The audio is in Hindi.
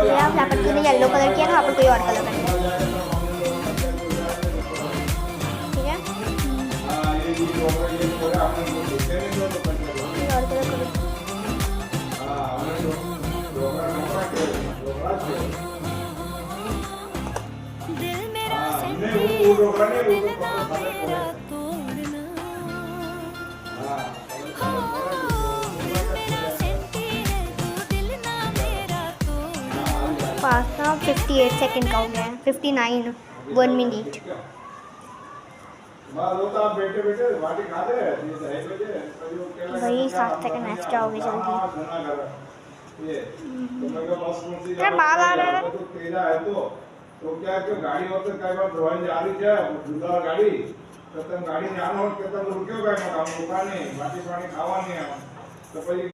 ये आप फ्लापर ने येलो कलर किया ना, आप कोई और कलर करना है, ठीक है? कोई और कलर करो। दिल मेरा सेंटी है, दिल ना मेरा तोड़ना। हो, दिल मेरा सेंटी है, तू दिल ना मेरा तोड़ना। पास ना 58 सेकंड का हो गया है, 59 1 मिनट। भाई 7 सेकंड एक्स्ट्रा हो गए जल्दी। क्या बाल आ रहा है? तो क्या क्यों गाड़ी होते कई बार धोने जा रही है दूसरा गाड़ी तो तुम गाड़ी जानो के तुम रुक्यो कई मत हम दुकान नहीं बाटी पानी खावा नहीं तो भाई